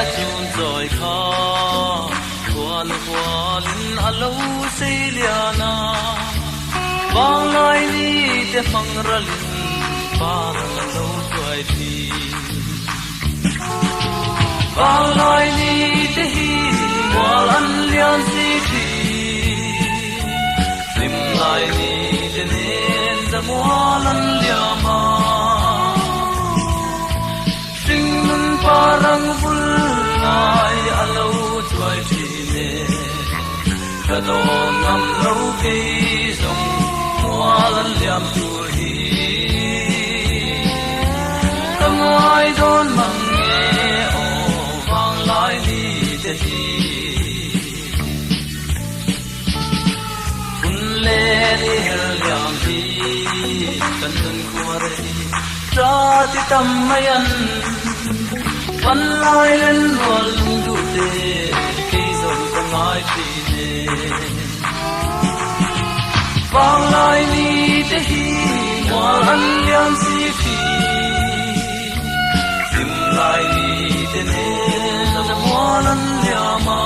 na chun rồi kha quan quan alo say liana vang lai ni te phang ralin parang alo tuai thi vang lai ni te hi wal an lian si thi lim lai ni te nen za wal an liama parang vulai alo tuai thi ne kadong ngam lo ke zong mualan liam tu hi kamai don mang nge o wang lai ni te hi kun le ni hel liam hi kan nun kuare ra ti tam mayan văn lai lên luôn đủ để khi dòng con nói thì nè vang lai ni te hi hoa ăn liang si phi tim lai ni te ne na hoa ăn liang ma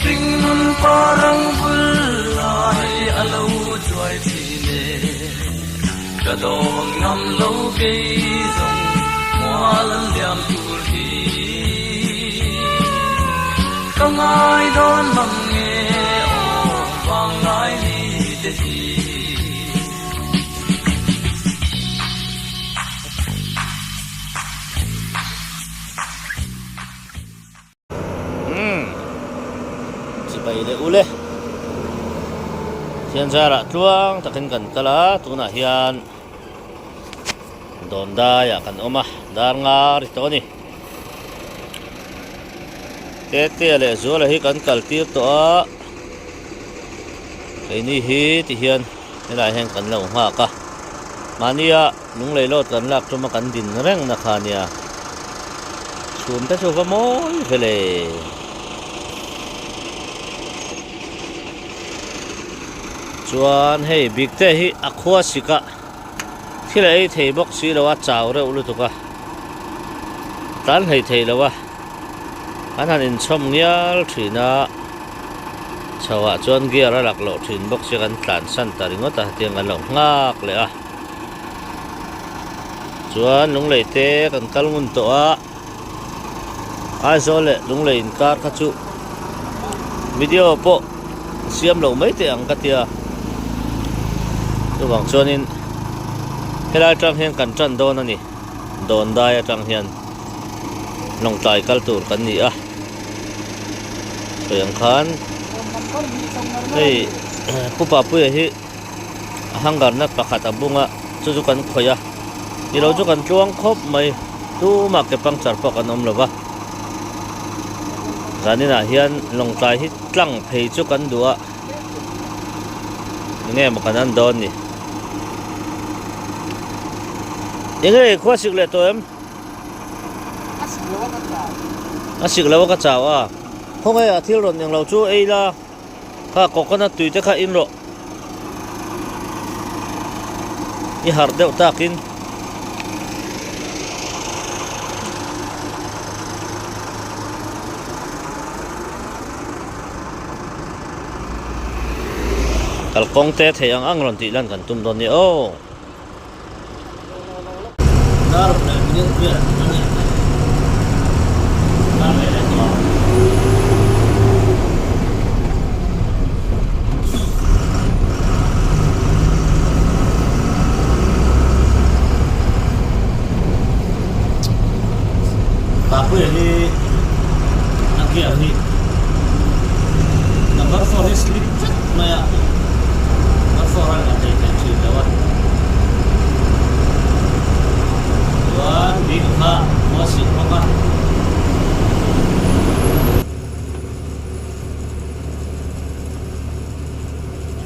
sing nun parang vul lai alo chuai thi ne ka dong ngam lo ke dong lan liam tu hi kamai don mang nge o wang lai ni te hi chỉ bay le ule hiện ra là chuang takin kan kala tu na hian don da ya kan oma dar nga ri to ni te le zo la hi kan kal tir to a ei ni hi ti hian helai heng kan lo ha ka mania lung lei lot kan lak tuma kan din reng na kha nia chum ta chu va moi vele chuan hei big te hi akhwa sika khi lại thầy bóc xí là quá chào rồi ulu tuka tán thầy thầy là quá anh hành chom nhal thuyền na chào ạ chuan kia ra lạc lộ thuyền bóc xíกันtàn san ta ringot ta tiếng anh lòng ngạc lệ à chuan lung lei te kan kal ngun to a ai zo le lung lei in kar kha chu video po siam lo mai te ang ka tia tu bang chuan in helai tang hian kan tran don ani don dai tang hian long tai kal tur kan ni a toyang khan hei pupa pu hi hangar na pakhat abunga chu kan khoya ni lo chu kan tluang khop mai tu ma ke pang char pa kan om lova zanina hian long tai hi tlang phei chu kan duwa nge ma kan an don ni Ingre khua sik le to em asik lawa ka chawa khong ai athil ron yang lo chu ei la kha coconut tui te kha in ro i har deuh takin kalkong te theyang angron ti lan kan tum don ni o dar na min pia ani na le le to pa pu ni aki ani number 4 is slip maya foran ada itu lewat dua bingha masih apa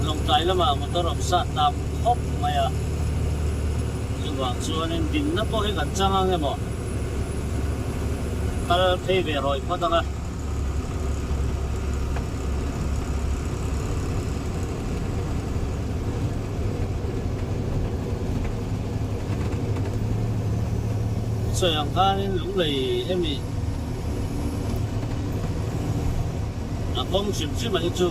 long tai lama motor sa tam hop maya luang chuanin din na po hi kan changang emo kal thei ve roi phatanga chơi hàng ca nên lúc này em bị không chịu chứ mà chú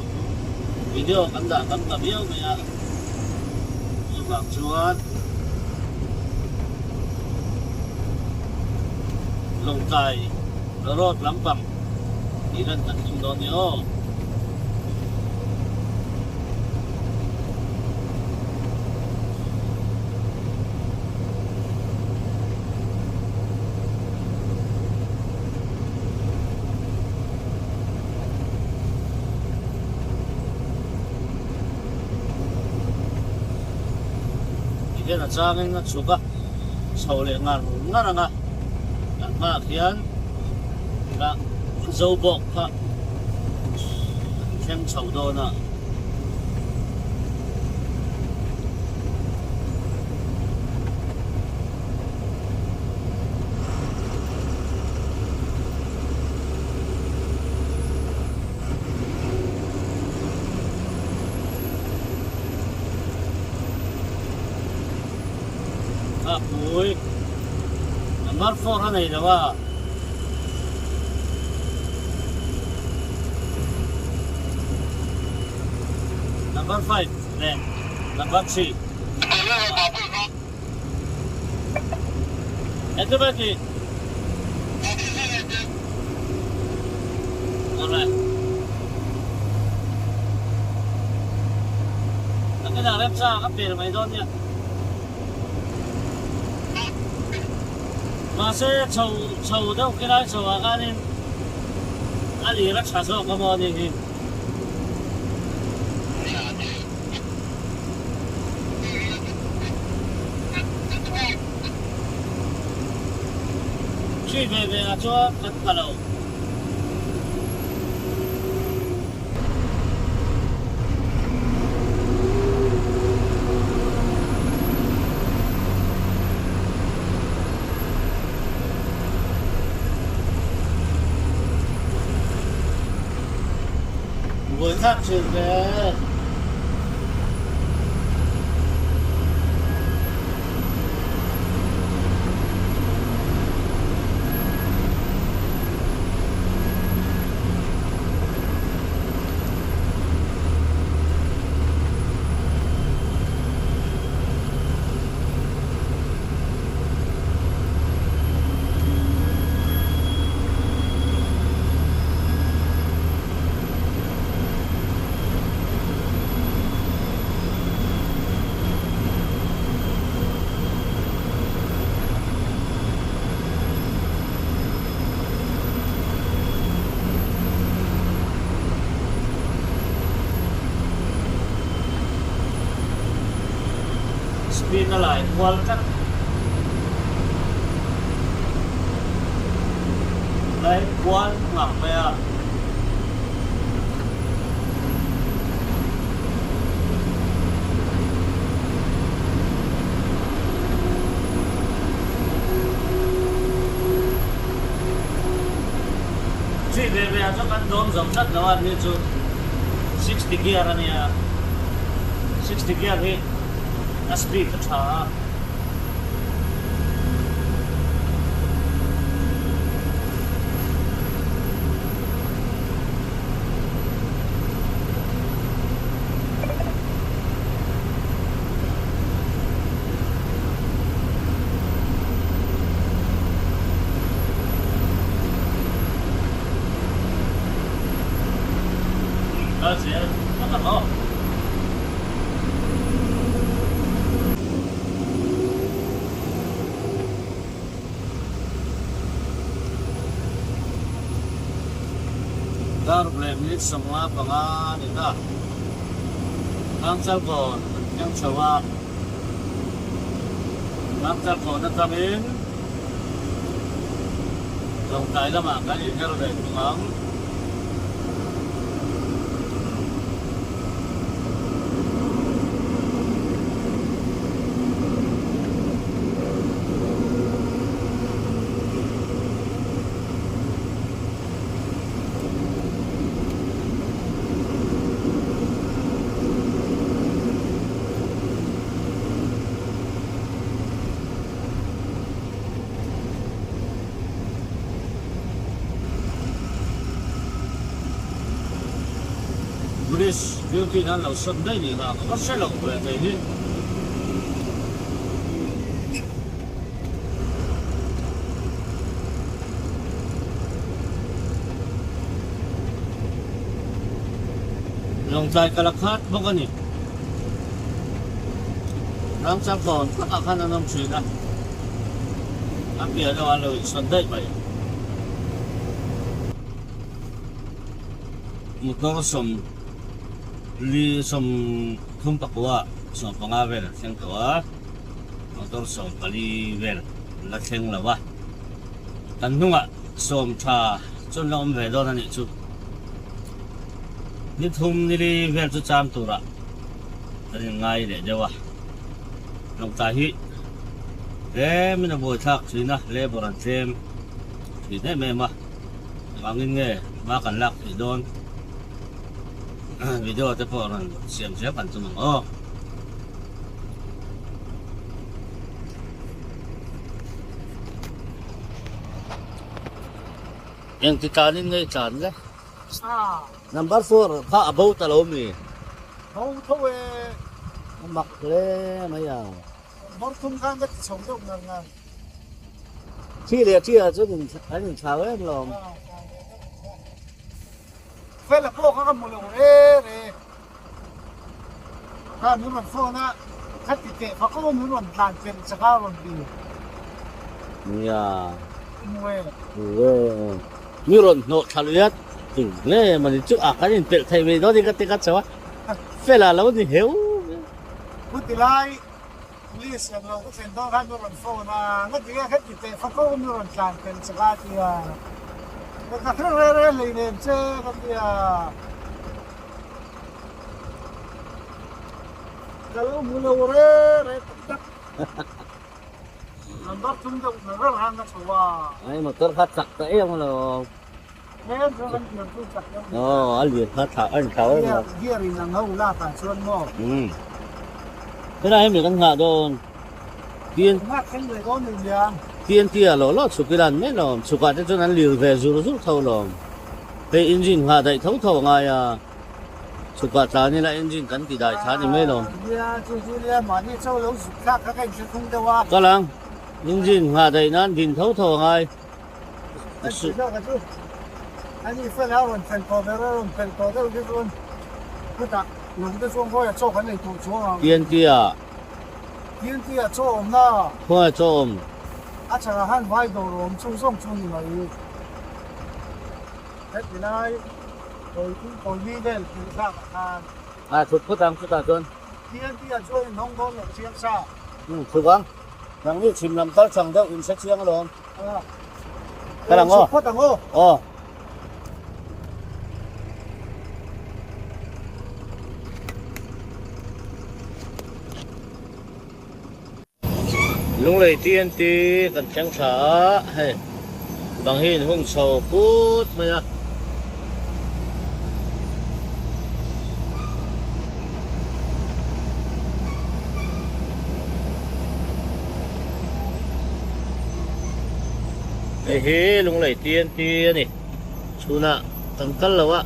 video cắn cả biếu mày à vâng chuột lồng cài rốt lắm bằng đi lên tận trung đó nhớ cái là trang cái nó chụp á sầu lệ ngàn ngàn ngàn mà khiến là dâu bọc ha khen sầu đô nè ui number 4 này là ba number 5 nè number 3 itu berarti alright cái nào em sao cấp tiền mày thôi nha mà sẽ sầu đâu cái đó sầu à nên anh đi rất chả sầu cái món gì truy về cho cắt cả đầu với thác trường về speed nó lại qual cắt đấy qual ngọc về à chị về cho căn đốm giống rất là như chú 60 gear anh à 60 gear đi speed cái thả đó sẽ rất là khó problem ini semua pengan itu nang telepon yang jawab nang telepon nó come in dòng cái là mạng cái gì theo để pengang British Beauty nan lo sot dai ni na ko se lo ve ve ni long chai kalakhat bok ani rang chang kon ka akhan anam chui na apia do alo sot dai bai motor som li som thum pakwa som pangavel seng kawa motor som pali vel la theng lawa tanunga som tha chun lom ve do na ni chu ni thum ni li vel chu cham tura ani ngai le dewa long ta hi mina boy thak china le boran tem ni ne me ma angin nge ma kan lak ti don video te po ran siam siap kan tumang oh yang titanin ngay chan le number 4 pa about talo mi hầu thôi mak le maya món thùng khang cái sống đâu ngang chi le chi a chu nin anh chao em lo phải là cô có một lượng ế để ha nếu mà phô na khách thì tệ có một muốn làm tiền sẽ cao hơn đi ya mua như rồi nọ thaliat tu le man chu a kan pel thai me do di ka chawa fela lo ni heu bút tỷ lai list yang lo cái đó kan muốn phô na ngắt gì khách thì tệ có một muốn làm tiền sẽ cao thì cái thứ rare này nên chứ cái gì kalau mulu rare tak nampak tunggu nggak hanga semua ai motor khat sak ta em lo nên rồi kan nggak tak ali khat tha an thao em dia rin ang hula ka suan mo thế này em được ăn hạ đâu tiên ngak kan người có mình ya tiên tia lo su kiran me lo su ka te chon an lir ve zu thau lo pe engine ha dai thau ngai à su ka ta ni la engine kan ti dai tha ni me lo dia chu dia mà đi châu lâu sụp khác các anh sẽ không đâu à ka lang engine ha dai nan din thau ngai anh chỉ cho cái chú anh đi phân áo rồi phần cổ đó cái luôn cứ đặt nằm cái xuống coi cho cái này tụ xuống à tiên tia cho ông na khoa chom à chẳng hạn vai đầu rồi chung xong chung gì mà hết thì này rồi cũng còn đi đây thì sao mà à thut phutang chon tiên cho nông thôn là chiang sa thu bang nang ni chim lam tal chang deuh in sa chiang lo cái là ngô phát ngô lung lei tiên ti kan chang tha he bang hin hung so put maya he lung lei tiên ti ni chuna tangkal lawa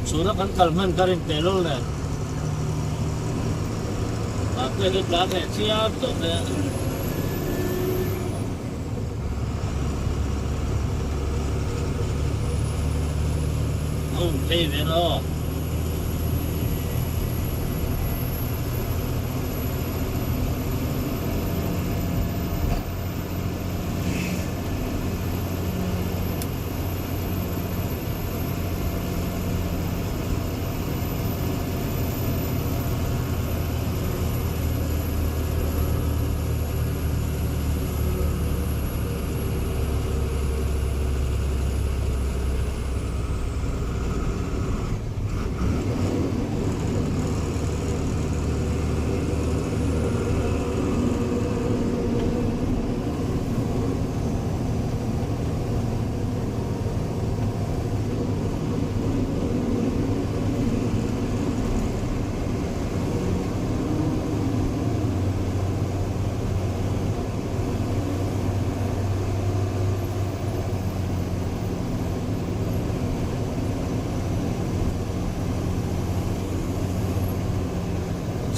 sudah kan kalman karin pelol na apa itu belakang siap tuh ya oh baby no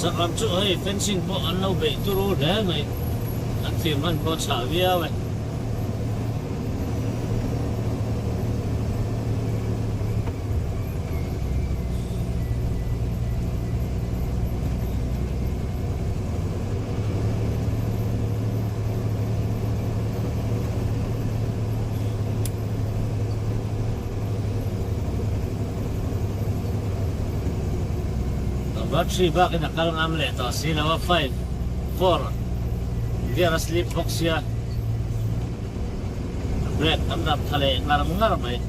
chắc làm chỗ ấy fencing bộ ăn lâu bể tu rú để mày ăn phim ăn có xả bia vậy battery back in akal ngam le to sinawa 5 4 dia sleep box ya brake amdap thale ngar mai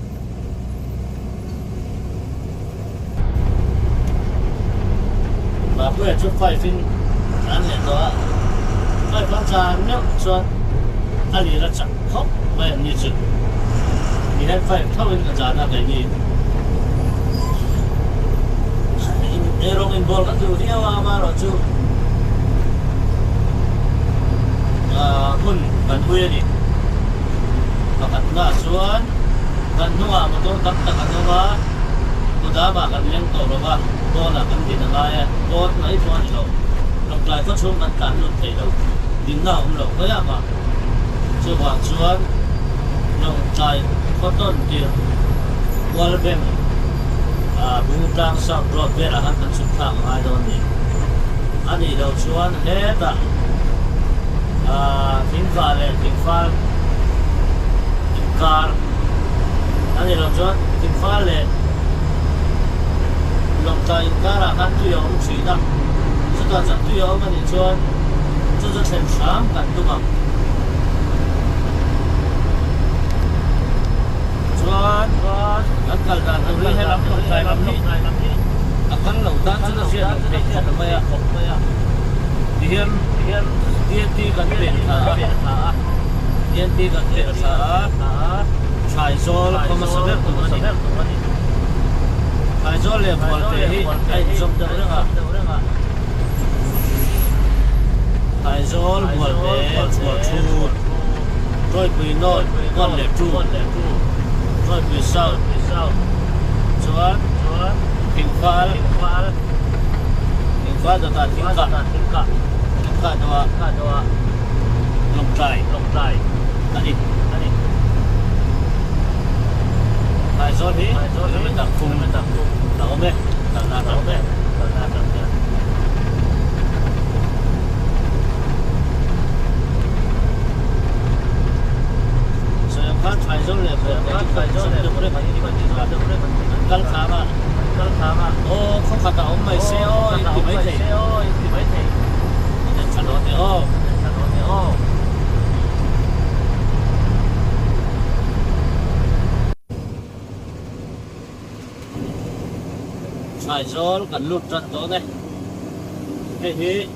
ba bue chu 5 in an le to ai ban cha nyo chuan ali la chak khop mai ni chu ni han 5 thawin ka jana kai ni erong involved kan tu dia wa ma ro chu kun kan hui ni pakat na chuan kan nuwa motor tak tak kan wa uda ba kan leng to ro ba to la kan din na ya to nai chuan lo lok lai ko chung kan kan lut thei lo din na lo ko ya ma chu wa chuan lok lai ko ton ti wal bem bungtang sa road vera han kan sutang ai don ni ani lo chuan heta finfal car ani lo chuan finfal le lomta in car kan tu yo chi da chuta cha tu yo mani chuan chu chu chen sam kan tu ma chuan kan kal dan ri he lam tok sai lam ni akan lo dan chu na sia pe khop ma ya dian ti kan pe tha dian ti kan pe tha chai zol ko ma saber ko ni chai zol le bol te hi ai som da ra chai zol bol te bol chu roi pui no ngon le chu rồi bị sao chuan kinh phá cho ta kinh cả đó lồng trai anh tại do thế mình tập cùng đảo mẹ đảo mẹ kan phải rồi là phải rồi là được kan khama ô không phải tao mày xe ơi thì mấy thầy chả nói thế ô phải rồi cần lụt trận đó này thế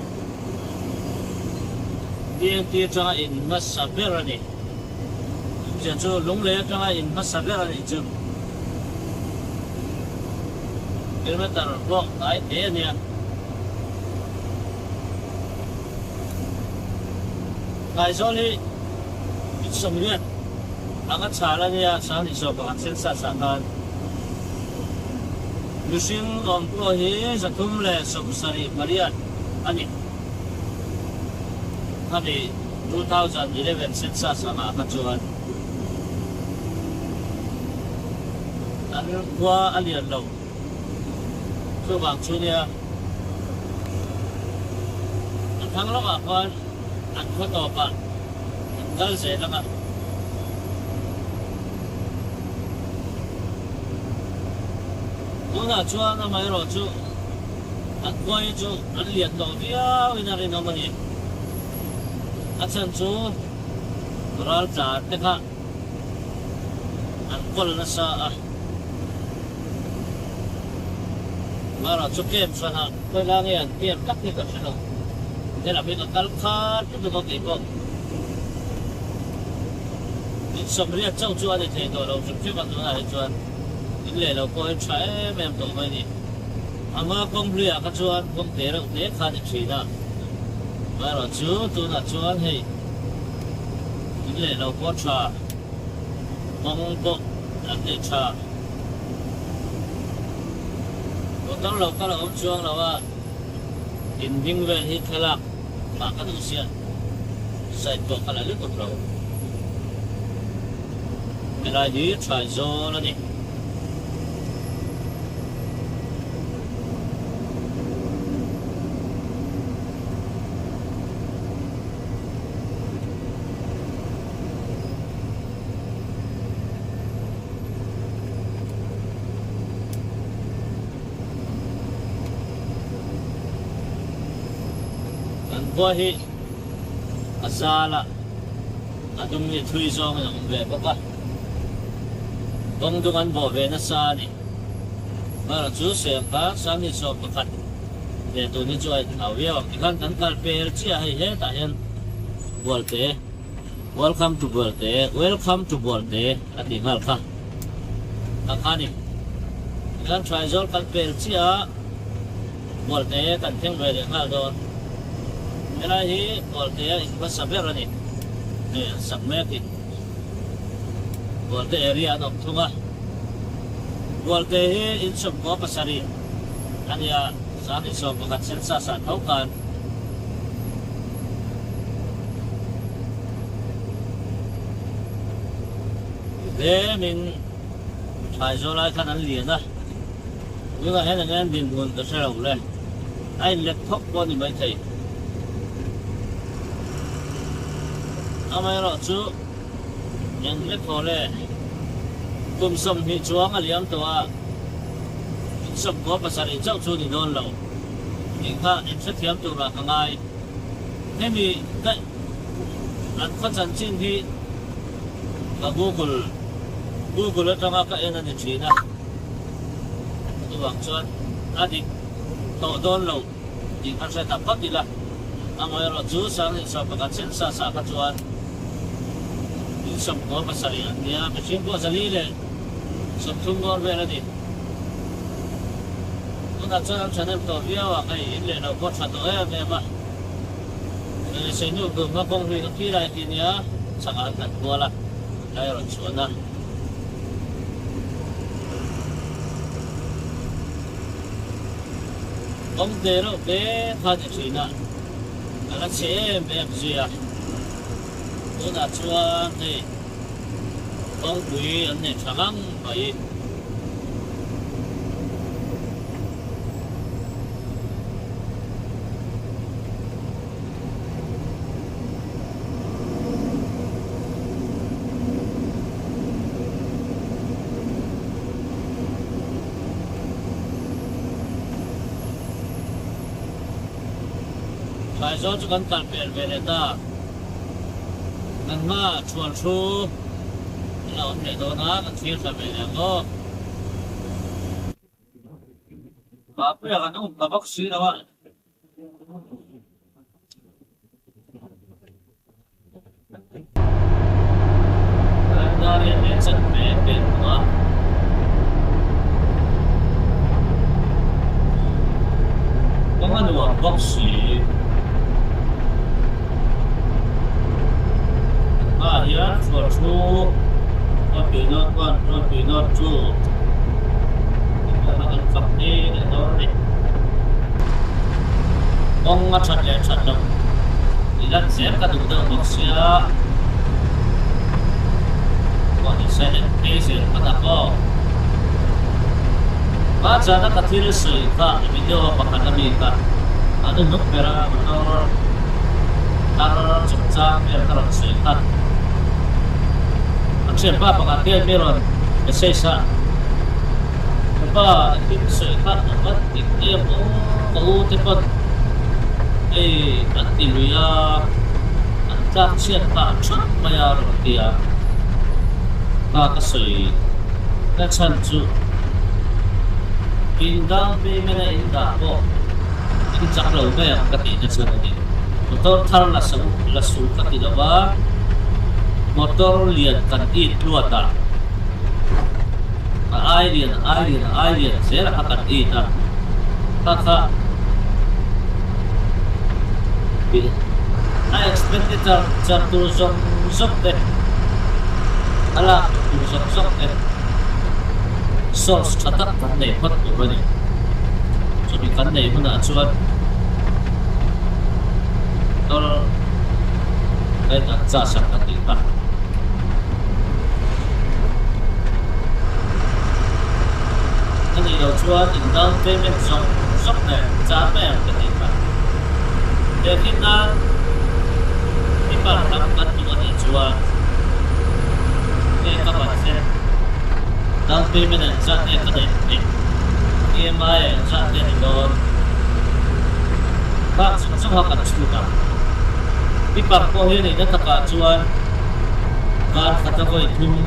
đi kia cho in mất sập rồi này giờ cho lúng lé cho ai in mất sạch ra thì chừng cái mà tao lo tại thế nè ngày sau này sống nhuyễn anh có trả lại nha sáng thì số bạn sẽ sát hơn lưu sinh còn có hết rất thùng lệ sống sari Maria anh ấy 2011 sẽ sát mà các chuan qua alian lo so bang chunia thang lo ma kon an ko to pa dal se la ma una chua na mai ro chu an ko yi chu an lian do dia wina ri no mani achan chu ral cha te kha an kol na sa mà chụp kem sao hả? Tôi đang nghe kem cắt như vậy sao? Thế là bây giờ cắt khát tôi có kịp không? Sống riêng trong chuan thì thấy tôi đâu chụp chụp bằng này chuan, những lệ đâu coi trái mềm tổ vậy đi, mà công việc các chuan công tế đâu tế khá được chỉ đó, mà rồi chú tôi là chuan hay những lệ đâu có trà, mong có ăn để trà. Tao lâu các là ông chuông là in ding ve hi thalak ma ka du sia sai to kala lu to ro ela hi trai zo la ni qua hi asala adum ni thui zong na ve ba tong dung an bo ve na sa ni ma chu se pa sam ni so pa khat de tu ni choi thau yo kan kan kal per chi ai he ta hen bolte welcome to bolte ati ngal kha akhani kan try zol kal per chi a bolte kan theng ve de ngal don ela hi bolte ya ikba saber ni sabme ki bolte area no thunga bolte hi in sum ko pasari ania sani so bakat sensa sa thaukan de min thai zo lai khan an lian na nhưng mà hết là ngan din buồn ta sao le ai lek thok ko ni mai thai amai ro chu yang lek ko le kum som hi chuang a liam to a som ko pasari chau chu ni don lo ni kha in se thiam tu ra kangai nemi ka an khan chan chin hi ka Google atanga ka ena ni china tuang chuan adik to don lo di kan se ta pat dila amai ro chu sang ni so ka chen sa ka chuan in som ko pasari ania machine ko zali le som thung gor ve la di na chuan channel to viawa kai in le no ko tha to e me ma se nu ko ma kong ri ki lai ki nia changa tan ko la lai ro chuan na ông đề đó bé pha chỉ chỉ na là chế bé gì à tôi đã cho thì ông quý anh này chẳng vậy phải do cho con tàn biển về đây ta nâng ma chuồn su là ông để đó nó con chia sẻ về này có và bây giờ nó cũng bác sĩ đâu ạ ra điện đến sân về biển của có một đường bác sĩ ya for true not be not one not be not two akan fakti atau ni ông ngắt chặt lẹ chặt đâu thì đang xếp các đối tượng bậc xia còn thì sẽ đến sẽ bắt đầu có bắt ra nó cái thứ sợi cả video bắt đầu mình cả ada nuk bera betul taruh cipta biar taruh seikat siapa pengertian miron sesa apa itu seikat apa itu kau tepat nanti lu ya antar siapa cak bayar dia tak kesui tak sanju indah bimena indah kok ini cak lo bayar katanya sekali motor thar lasu katida ba motor lian kan it luata ai lian sẽ là akan it kata I expected to sok deh ala sok deh source catat kan deh pat tu bani so di kan deh mana cuan cha sang ka ti ka ani lo chuan in down payment sok ne cha me ka ti ka de kin na i par ram ka tu ani chuan ne ka ba se down payment an cha ne ka dei ni EMI an cha ne ni don ka chung ha ka chu ka i par ko hi ni na ka chuan kan khata voi thum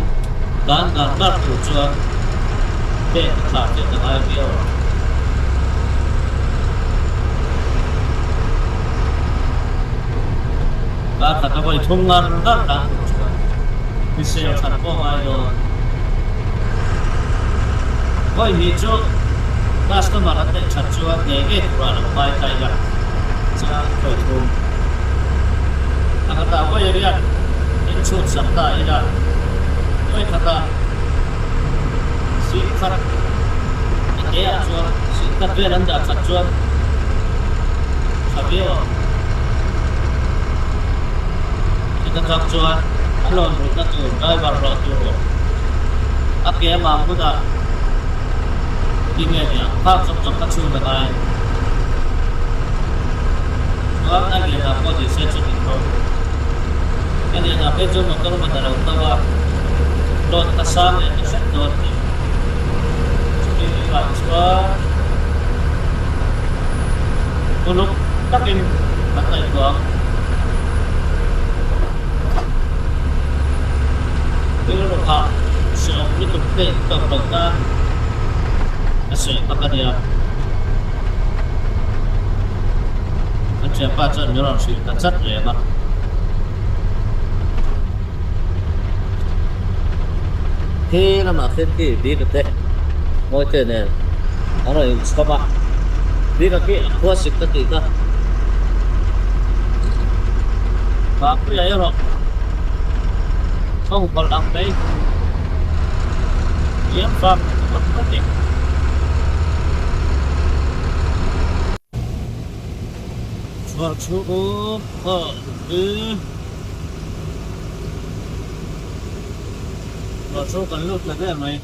kan bar tu chuan để thả chuyện được ai biết và thật là vậy thông ngang rất là thì sẽ thật có ai rồi vậy thì cho customer ở đây chặt chua nghe cái quả là bài tay ra cha phải thông anh ta vậy đi anh in chút sẵn tay ra vậy thật là Sifat ya chuan sifat ve lan da chat chuan sabio kita chak chuan alon ru ta tu driver ro tu apke ma mu da dinge ya pa chok chok ta chu da ai wa na ge da ko di se chu ti ko ani na pe chu motor ma da ro ta wa lo ta sa ne ni se to ni và chúa một lúc tắc in bắt tay của cái lúc họ sẽ tiếp tục cái cộng đồng ta sẽ bắt đầu đi anh chị ba chân nhớ là sự thật chất để mà khi mà khi đi được đấy ngồi trên này nó rồi sao mà đi cái kia qua xịt cái gì đó và cái này rồi không còn làm đấy yếm phạm vẫn có thể và chú và chú cần lúc là thế này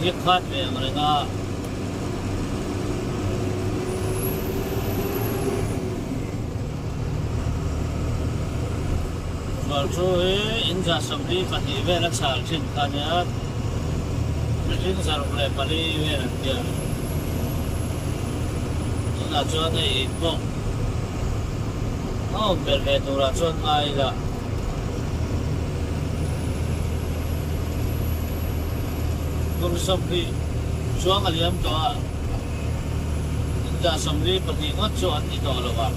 ये खाद में हमारे का और जो है इनका सब्जी पति वे रक्षा चिन खाने चिन सारे पली वे रखते हैं ना जो नहीं वो oh बेर तो राचों आएगा cũng xong đi xuống ở điểm đó ra xong đi bật đi ngót cho anh đi đó là vào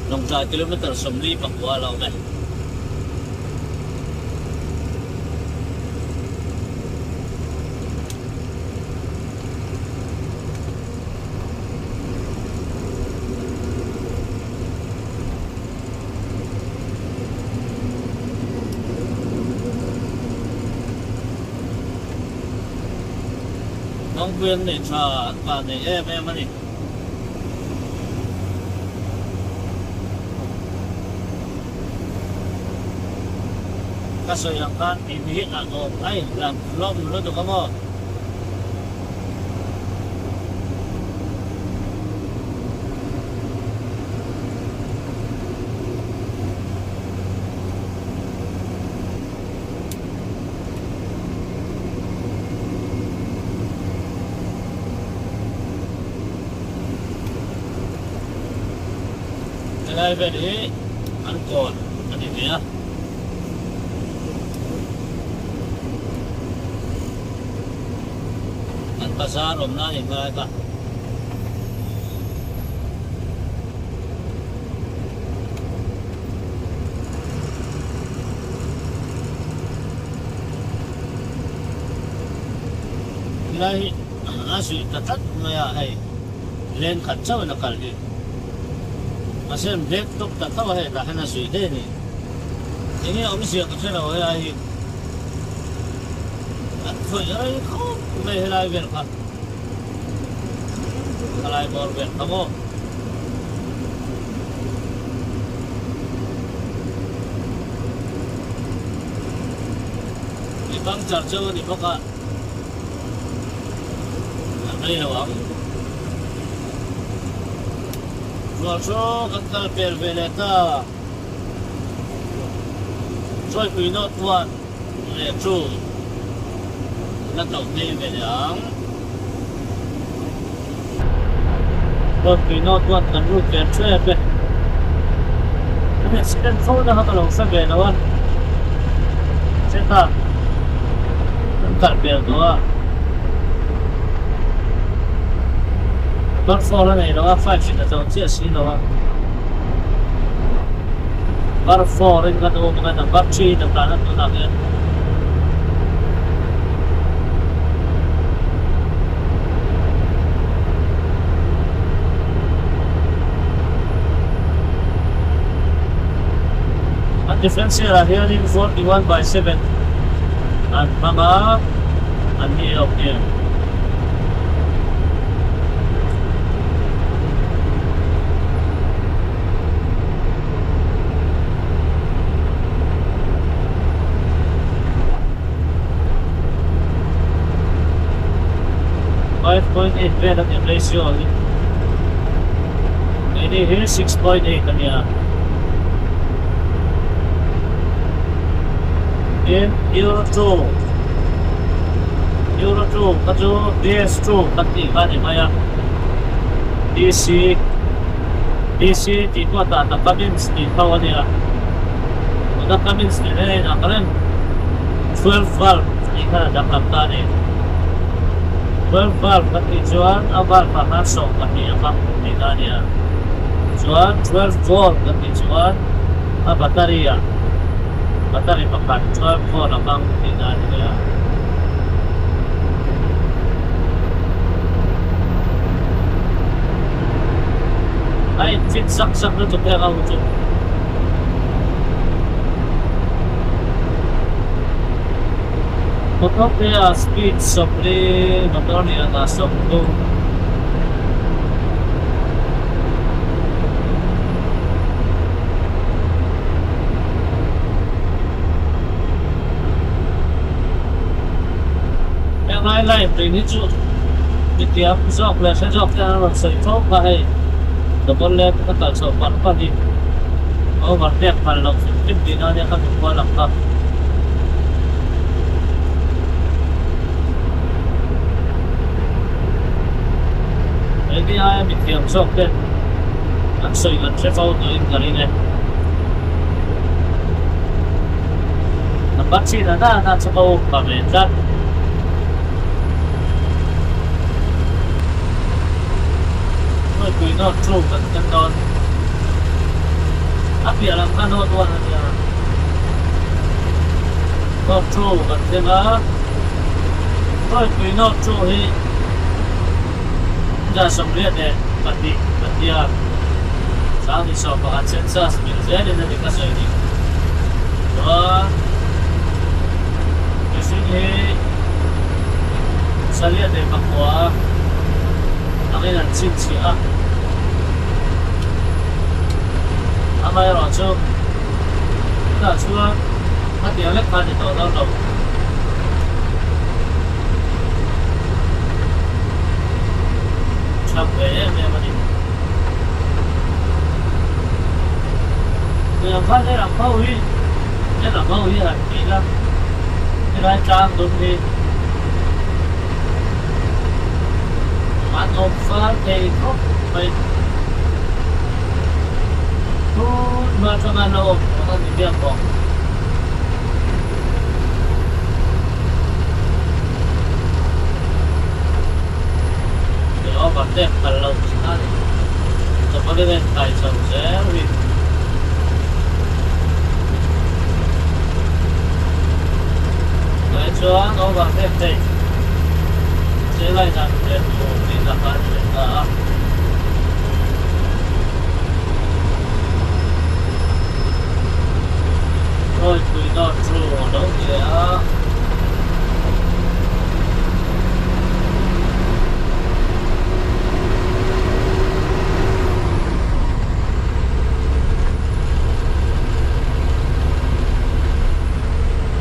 nông gia km xong đi bằng qua lâu này Ông viên để cho bạn này em đi các sự yang kan ini atau ai làm lom nó được không đây về đi ăn cồn ăn gì nhá bazar om na ni ngai ka lai asui tatat maya hai len khat chaw na kalli masem dek tok ta taw hai da hana sui de ni ini om sia ka chela wa ai thôi ai không mày lại việc à lại bỏ việc không đi băng chặt chơi đi bóc à đây là băng rồi số các cái bèn về lại ta rồi quý nó tuan để chú nó tổng đi về đó rồi quý nó tuan tận rút bèn chơi về cái sẽ không nó có lòng sẽ về đâu sẽ ta cạn bèn đó bắt phô này nó phải chỉ là trong chia sẻ đó bắt phô lên cái đồ cái nó bắt chi được là nó làm gì differential here in 41/7 and mama and me up here. .8 better than ratio. And here 6.8 kanya. In Euro 2 kajo DS2 kati bani maya DC di ko ta Cummins di tawaniya na Cummins ni na karen 12 valve ni ka dapat tani 12 valve kati juan awal pahaso kati apa ni kaniya juan 12 volt kati juan a bateria battery pakat 12 volt abang tinggal dia ai fit sak na to kaya ako to motor kaya speed sobre motor niya nasok to lại đến hết chỗ đi tiếp dọc là sẽ dọc ra là sợi phốt và hay tập con lên các tàu sổ bắn qua đi ô bắn đẹp và lọc tiếp đi nó để không qua lọc không đấy cái ai bị kiểm soát đấy ăn sợi gần sẽ phâu tới cái này bắt chi là na cho câu và về ra quý nó trù vẫn chân đòn áp bìa làm khăn hôn luôn là nó trù vẫn chân á thôi quý nó trù thì ra sống liệt này bật đi à sao thì sao mà ăn chân xa mình dễ đến là cái sợi đi đó cái suy nghĩ xa liệt để mặc quá ang ilan sinsi amay rocho ta chua hati alek hati to đâu đâu chắp về em mà đi người phát đây làm phao huy đây là phao huy là gì đó cái này trang đúng đi bạn ôm phát thì không phải thôi mà cho bạn ôm nó bị viêm bỏng te kalau sekali seperti yang kai chau seri kai chuan over te sẽ lại rằng để một đi làm ăn để ta rồi tùy nó trụ đâu kìa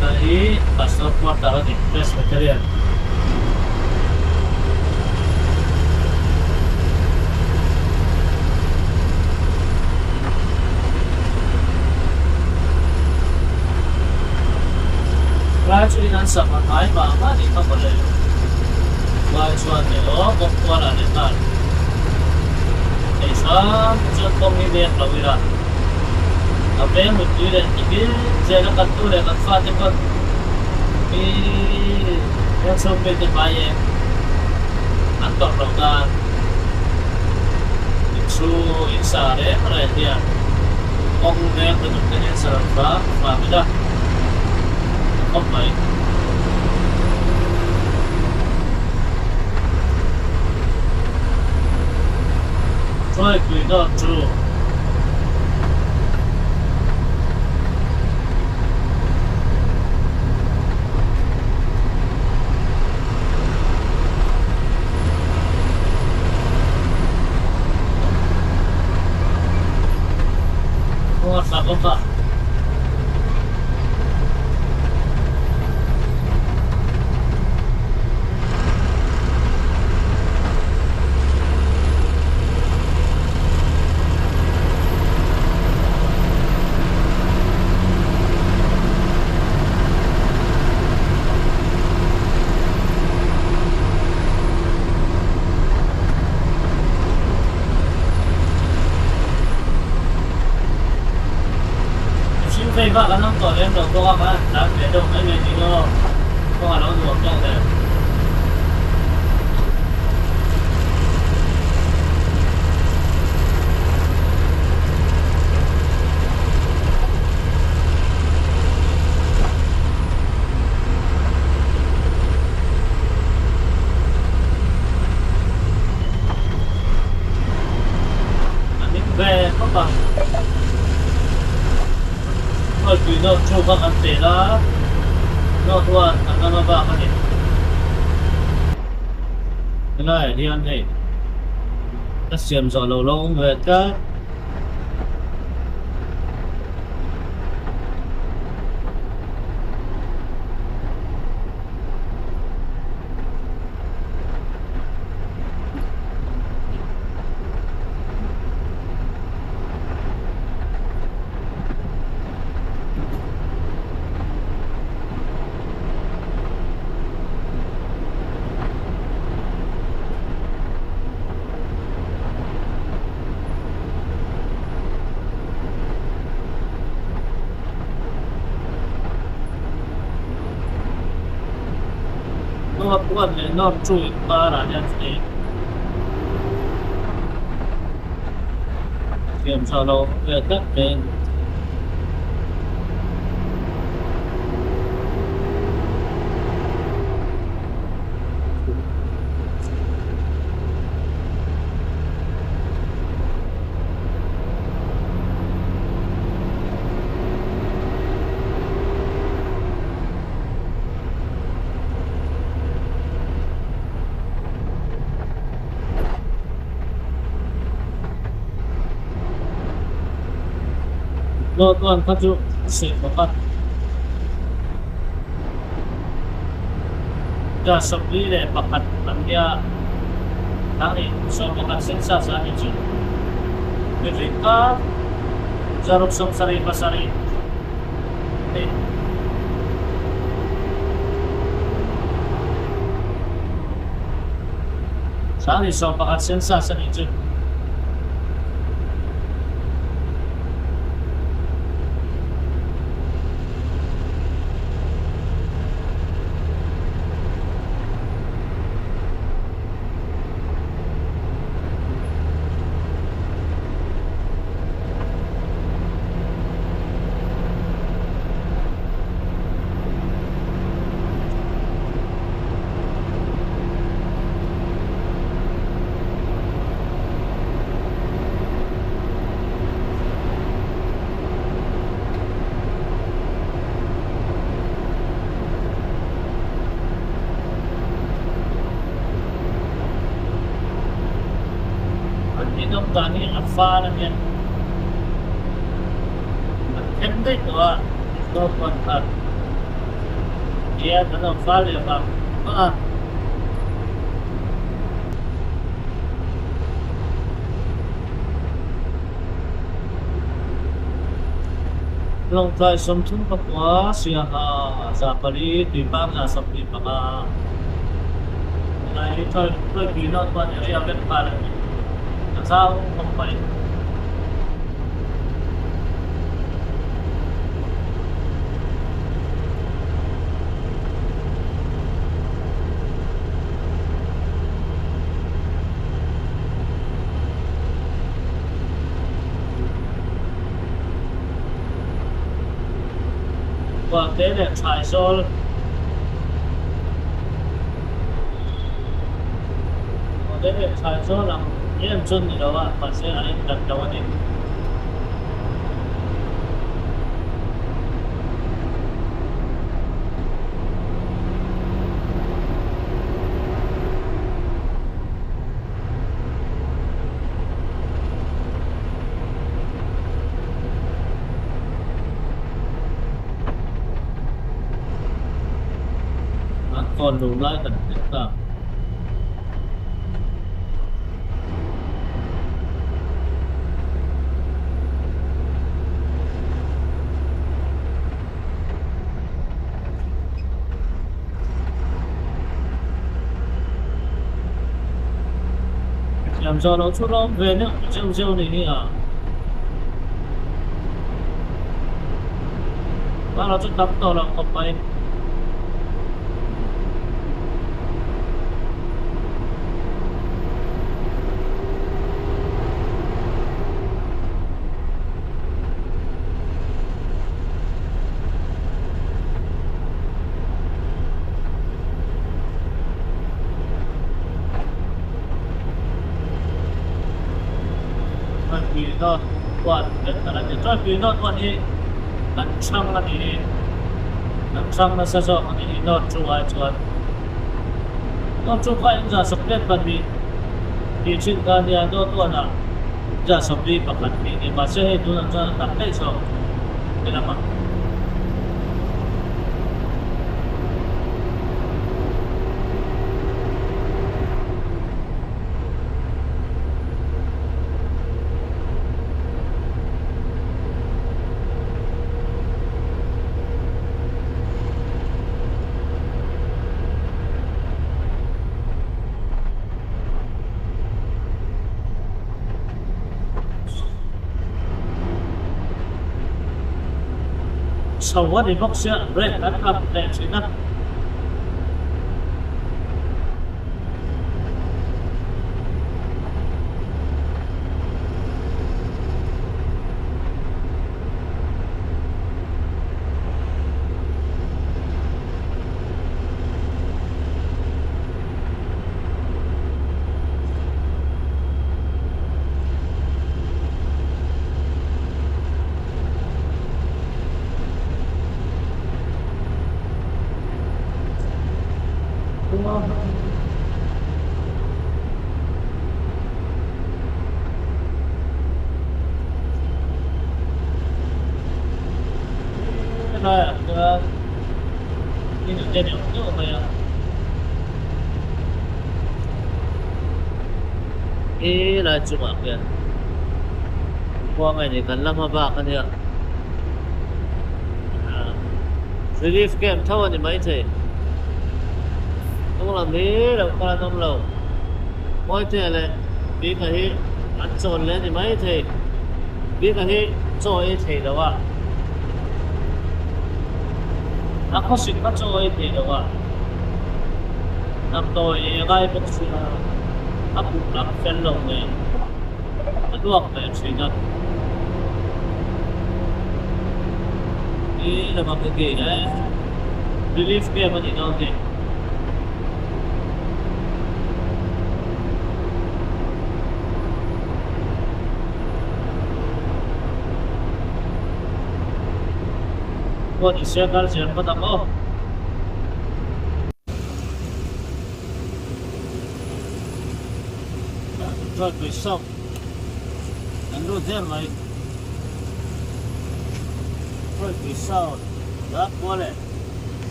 cái passport taruh di press material Raju inan sama ay mama di ka boleh. Raju ne lo kokwa la ne tal. Isa jotong ni dia lawira. Ape mo dire ibil jela kature kat fatipot. Yang sampai di baye. Antor logan. Itu insare para dia. Ong ne bentuknya serba, famida. Okay. Try to not true. What's up? Phê bác nó còn em đầu to mà đã để đâu mấy người thì nó có nó ruột trong này anh về có bằng Thôi tùy nó cho các anh tệ là nó thua anh nó ba cái này cái này đi ăn này ta xem rồi lâu lâu về cái nó quên để nó chui ba là như thế kiểm tra lâu về tất bên nó toàn phát dụng sự có mặt ra sắp đi để bạc mặt bắn kia tháng này so với các sinh sát ra như vậy vì cả ra lúc sống sari pasari để sáng thì so với các sinh sát ra như vậy áp pha là nghe em đấy đó tôi còn thật kia nó pha liền mà long trai som thun pa kwa sia ha sa pali ti bang na sam ti pa ka lai thôi vì nó còn area bên phải là sao không phải qua thế để phải số thế để phải số là em chân gì đó mà sẽ là em đặt đầu này còn đủ lại tận tất cả làm cho nó chút nó về nữa rêu này đi à và nó chút tắm to là không phải vì nó toàn là cái cho vì nó toàn đi đánh sang là đi đánh sang là sao sao thì nó chuột nó chụp phải ra sập lên phần bị thì chuyện cái này nó toàn là ra sập đi bằng phần bị mà sẽ tôi làm ra đặt cái sao để làm mà sau quá thì bóc xe rẻ đánh hợp rẻ chỉ nắp là đi được trên đường nước rồi à là cuma kaya qua ngày này cần lama ba cái này relief camp thâu thì mấy thế không làm lý đâu qua năm lâu mỗi thế là đi cái ăn trộn lên thì mấy thế đi cái trôi thế đâu à ako sih kan soal itu doa, nampak ini kaya pun aku nak film ni, aduh apa yang sih nak, ini nama kerja, relief dia macam ni. Buat isi akal siapa tak mau. Rồi quỳ xong anh đu thêm mày thôi vì sao đã qua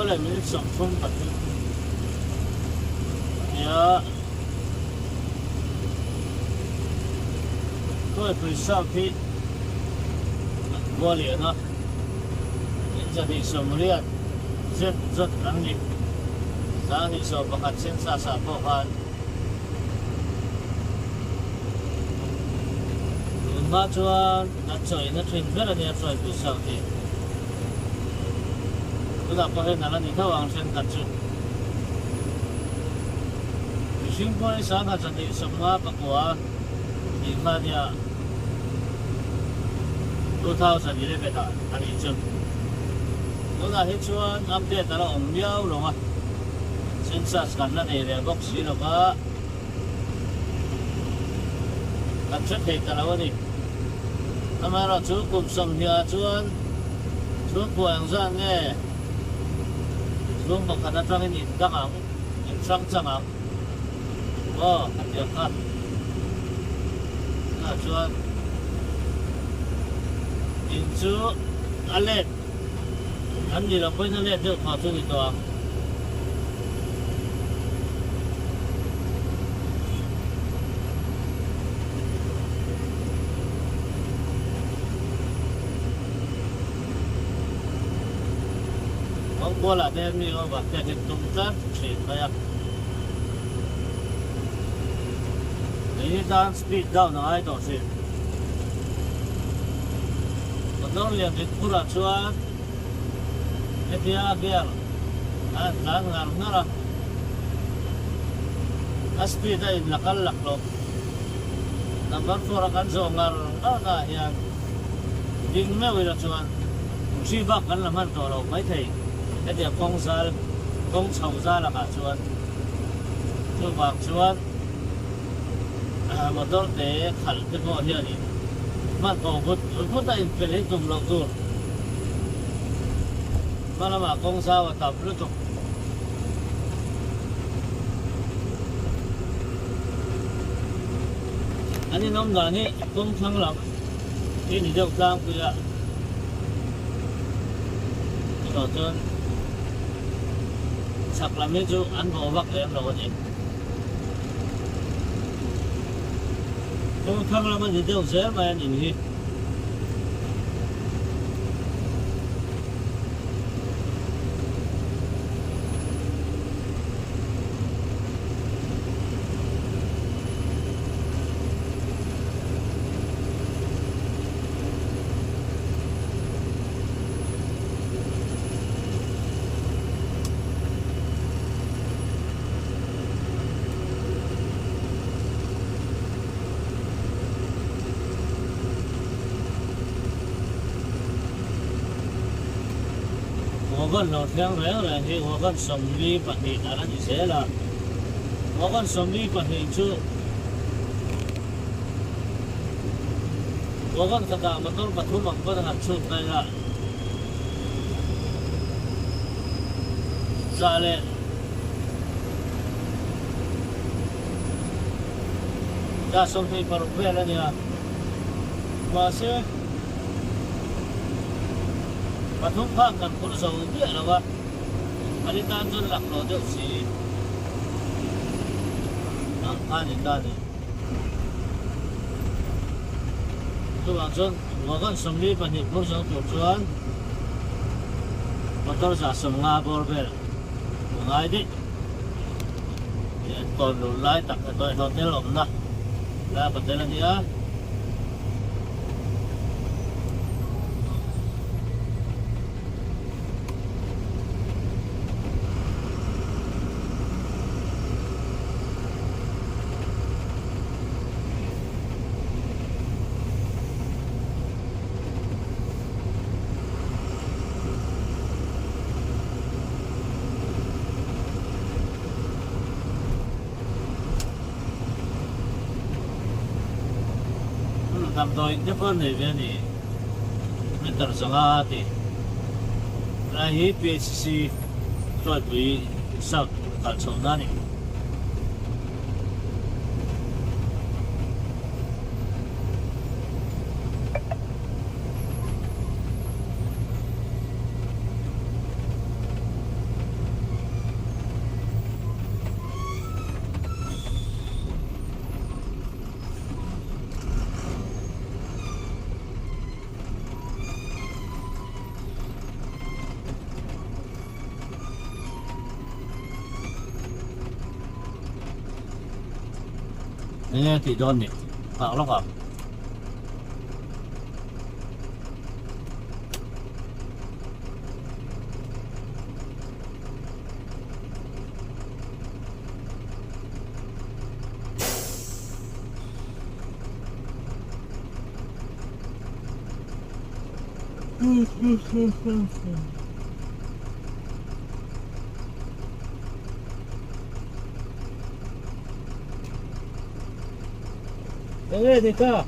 lại mình sống không bật ya thôi vì sao thì qua lại nóจะดีสมเรียนเจ็ดจุดอันนี้สานิสอบขัดเส้นสาพอพันมาจวนนัดจ่อยนัดทวินเพื่อนเนี่ยจ่อยผู้สาวที่ตัวนับก็เห็นนั่นนี่เขาวางเส้นตัดจุดสิ่งพวกนี้สามารถจะดีสมว่าประกวดอีกมาเดียตัวเท่าสันนิษฐานไปได้อันนี้จุดตัวนั้นที่ชวนอัปเดตตลอดองเดียวลงอ่ะเส้นสายกันนั่นเองบอกสิลงอ่ะกันชุดเด็กตลอดวันนี้ทำไมเราชุดกลุ่มสมเดียชวนชุดพวงจันเนี่ยชุดบอกขนาดนั้นนี่ดังอ่ะยิ่งช่างจังอ่ะก็เดี๋ยวกันน่าชวนยิ่งชุดอะไรอันนี้เราไปนั่นแหละเดี๋ยวขอทุกตัวของบัวละเดี๋ยวมีก็แบบจะเห็นตรงนั้นสิไปอ่ะนี่ด้านสปีดดาวน์หน่อยต่อสิมันต้องเรียนติดผู้รับชวนdia biar langar nara aspi dai nakalak lo number 4 kan so ngar na yang ding me wila chuan si ba kan laman to lo mai thei cái dia kong chau za la ka chuan chu bak chuan motor te khal te ko hian ni man to but ta in pel tum lo tur mana mà công sao và tập liên tục anh ấy nông đàn ấy công thăng lắm thì đi đâu sang kìa đó chân sạc làm mấy chú ăn bộ vắt em rồi gì công thăng lắm anh đi đâu dễ mà anh nhìn đi con nó theo rẽ là thì con sống đi bận thì đã là gì sẽ là con sống đi bận thì chưa con thật ra mà con bật thu bằng con hạt chụp này là ra lên ra sống thì phải về là nhỉ mà sẽ mà thúng phát cần con dầu biết là vậy anh đi tan dân lạc nó được gì ăn thì ta thì tôi bảo dân mà con sống đi và nhịp lúc sống thuộc chuan mà tôi giả sống nga bor về ngay đi còn đủ lái tặng cái tôi nó tên lộn đó là vấn đề là gì á làm tôi cái phần này về thì mình tập sang à thì là hết PCC rồi bị sao cả chỗ đó này nghe thì đòn nhỉ bảo lắm à nghe thì ca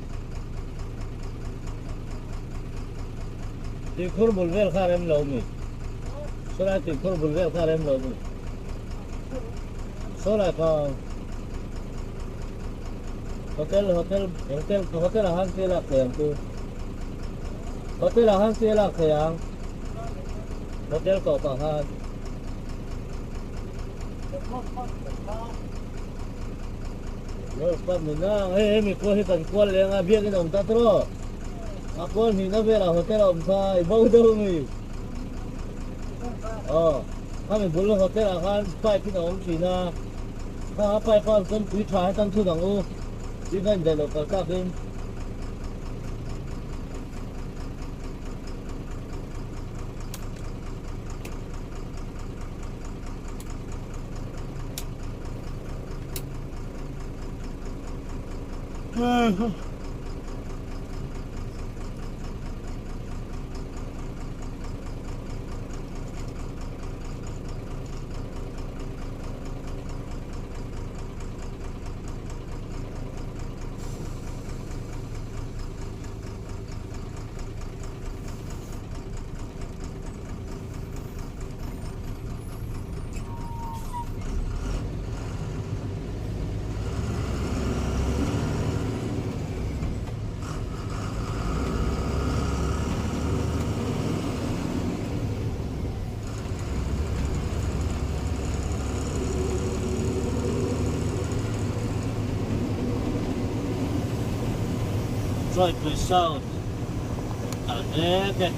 thì khur bulvel khar em lâu mi số lại thì khur bulvel khar em lâu mi số lại còn hotel ahan sila kayang tu hotel ahan sila kayang hotel ko kahan rồi con mình na mình coi hết tận quan liền à biết cái đồng ta thôi à con mình nó về là hotel ông sai bao đâu mình mình muốn là hotel ahan phải cái đồng chỉ na phải con quý trái tăng thu đẳng ô đi gần để nó có các bên rồi từ sau ở đây cái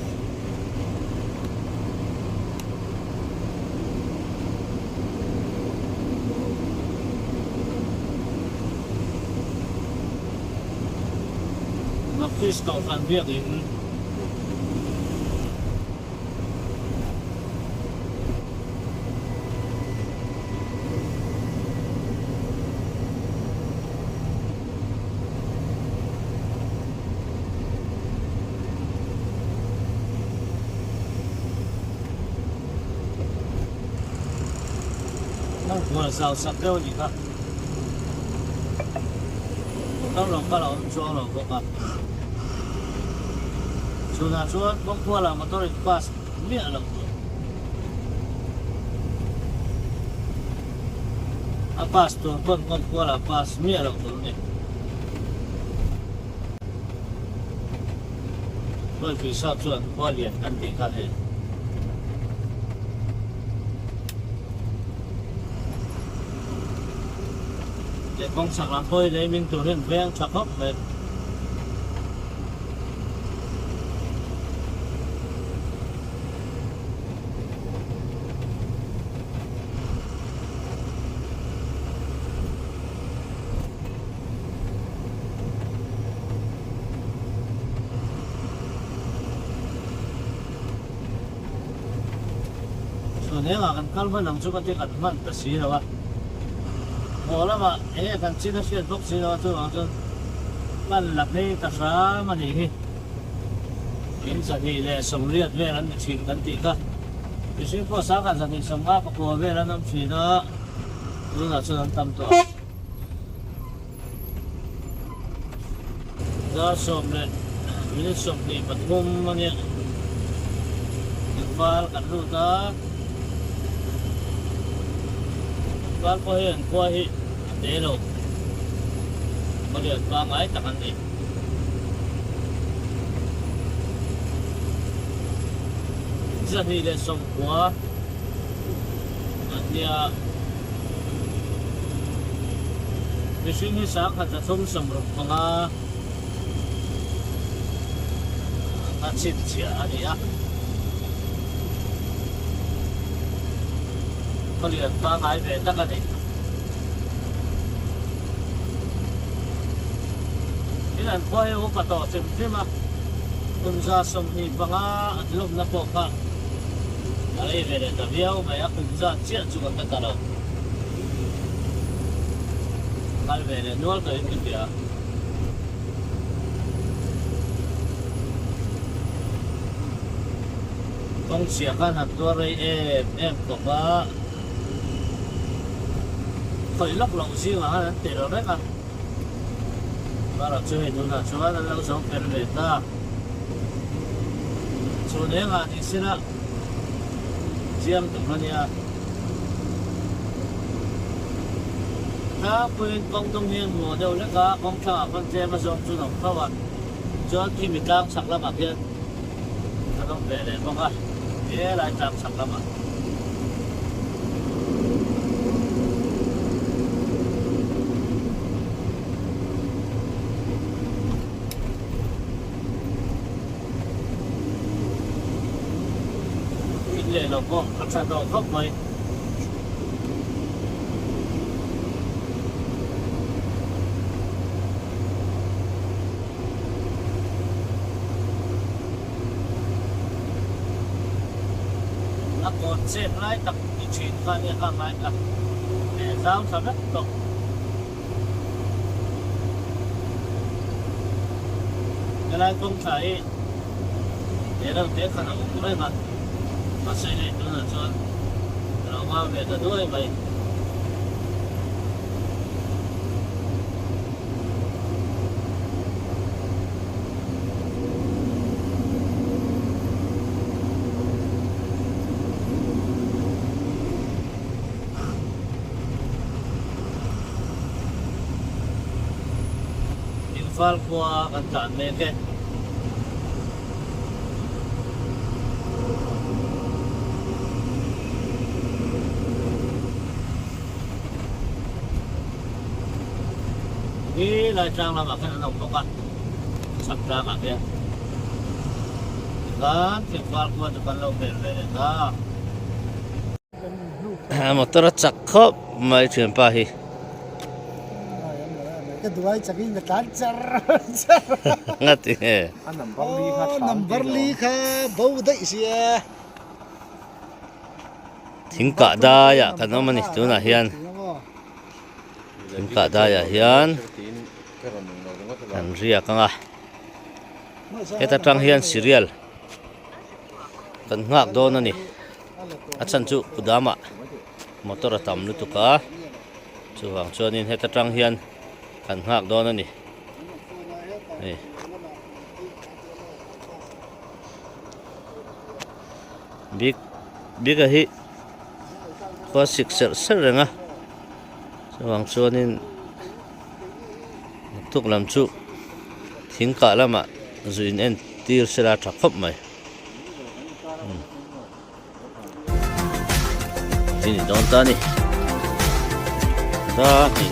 nó fish cầu phản việc thì我sao sắp đâu gì cả, tao lòng bắt đầu cho nó có cả, cho nên cho bông hoa là mà tôi pass miệng là, pass tuh bông hoa là pass miệng là tuh này, tôi vì sao chuyện hoa liền ăn thì cả thế. Con sạc làm thôi để mình tự nhiên ven sạc hấp về so nếu mà cần cân phân nằm chút cái cần phân cái gì đâu ạ bỏ lắm mà ấy cần xin nó xuyên bốc xin nó thôi mà chứ mình lập đi tất cả mà đi in sa thì để sống liệt về nó chỉ cần tí cả thì xin có sáng cần thì sống áp của về nó chỉ nó luôn là sự tâm tổ ra sống lên mình sống đi bật ngum mà nhỉ và cần luôn đó và qua hiện để rồi có điều qua máy tập anh đi giờ thì để sống quá anh đi vì suy nghĩ sáng hạt ra thông sống rồi mà anh xin chia đi á có điều qua máy về tất cả đi Ilan po yung pato, siyempre kung sa sumni pa nga at loob na po ka. Alay, vele, tabiyaw, may akong sa siya sugat na taraw. Kalvele, nuwal ka yung kibiya. Kung siya ka na tuwaray ko ba? Kailak lang siya nga, tero rin ka. Para cuy, doon na, cuy na lang sa perbeta. So na nga, di sila. Siyang tuman niya. Kapuin kong tumingin mo, daw lang ka, kung siya akong siya masok sunong kawan. Diyan, kimitak saklamak yan. Anong pwede mo ka? Iya, lancar saklamak. Ini lo kok, satu kok mai. Ako set lại tập di chuyển qua nhà hàng lại là để giao cho đất độ. Cái này không phải để đâu tiếc khả năng cũng đấy mà xây lên đó là cho nó qua về từ đuôi vậy. Fal qua kan tan me ke ni lai trang la ma kan nong to kan sap ra ma ke kan ke fal qua to kan lo be le ka motor chak khop mai thuyền pa hi cái đuôi chắc in là cán char ngati he number ly kha bau dai sia thing ka da ya kan mani tu na hian thing ka da ya hian kan ria kanga eta tang hian serial kan ngak do na ni achan chu udama motor tam lu tu ka chuwang chuanin heta tang hian kan ngak do na ni big a hi ko sixer renga chuwang chuanin tuk lam chu thing ka lama zuin en tir sera tha khop mai ini don ta ni da ni